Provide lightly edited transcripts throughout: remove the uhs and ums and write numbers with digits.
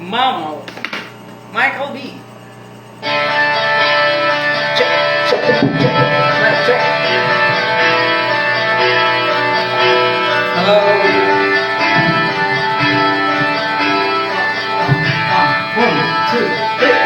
Mamo, Michael B. Check. Hello. 1, 2, 3.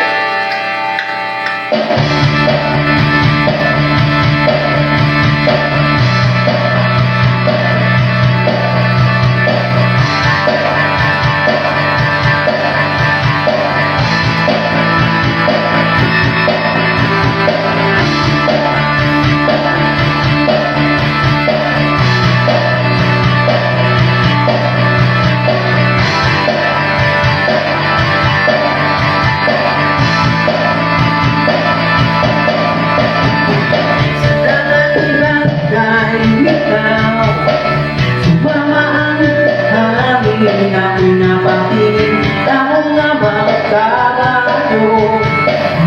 Na pinapapiling dahil nga magkakayo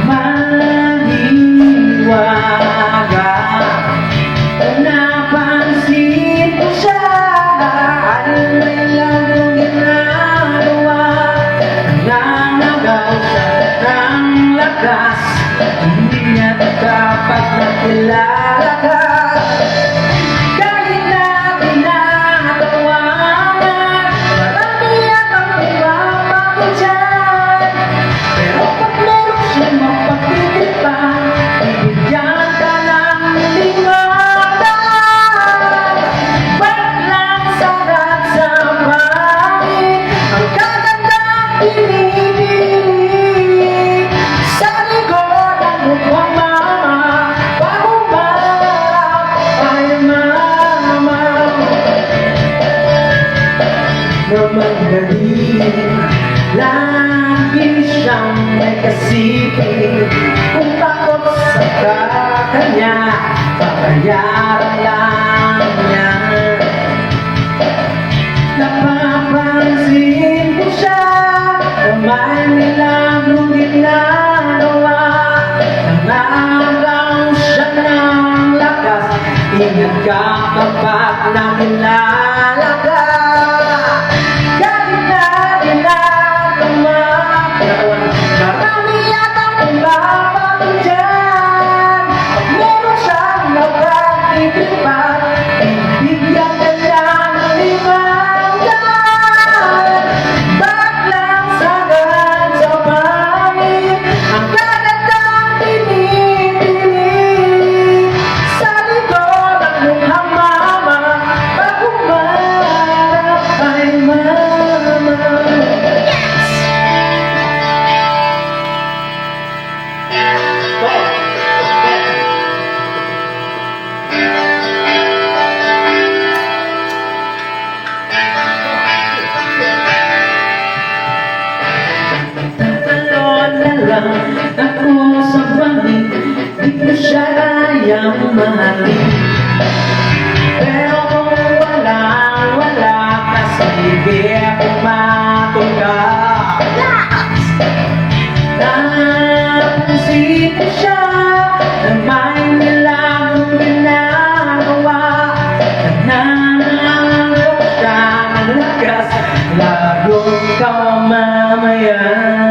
maniwaga. Kung napansin ko siya, alin may lamang ginagawa, nanganagaw siya ng lakas, hindi niya dapat nakilala ka. Magaling, lagi siyang may kasipin. Kung takot sa kanya, papayaran lang niya. Napapansin ko siya na may milagro ginagawa. Nangagaw siya ng lakas, ingat ka kapag nakilala ka. Ako sa bangin, di ko siya kayang mahalin. Pero kung wala ka, sige ako matulog. Napansin ko siya na may nilang ginagawa. Nangangago siya ng lakas, lalo ka mamaya.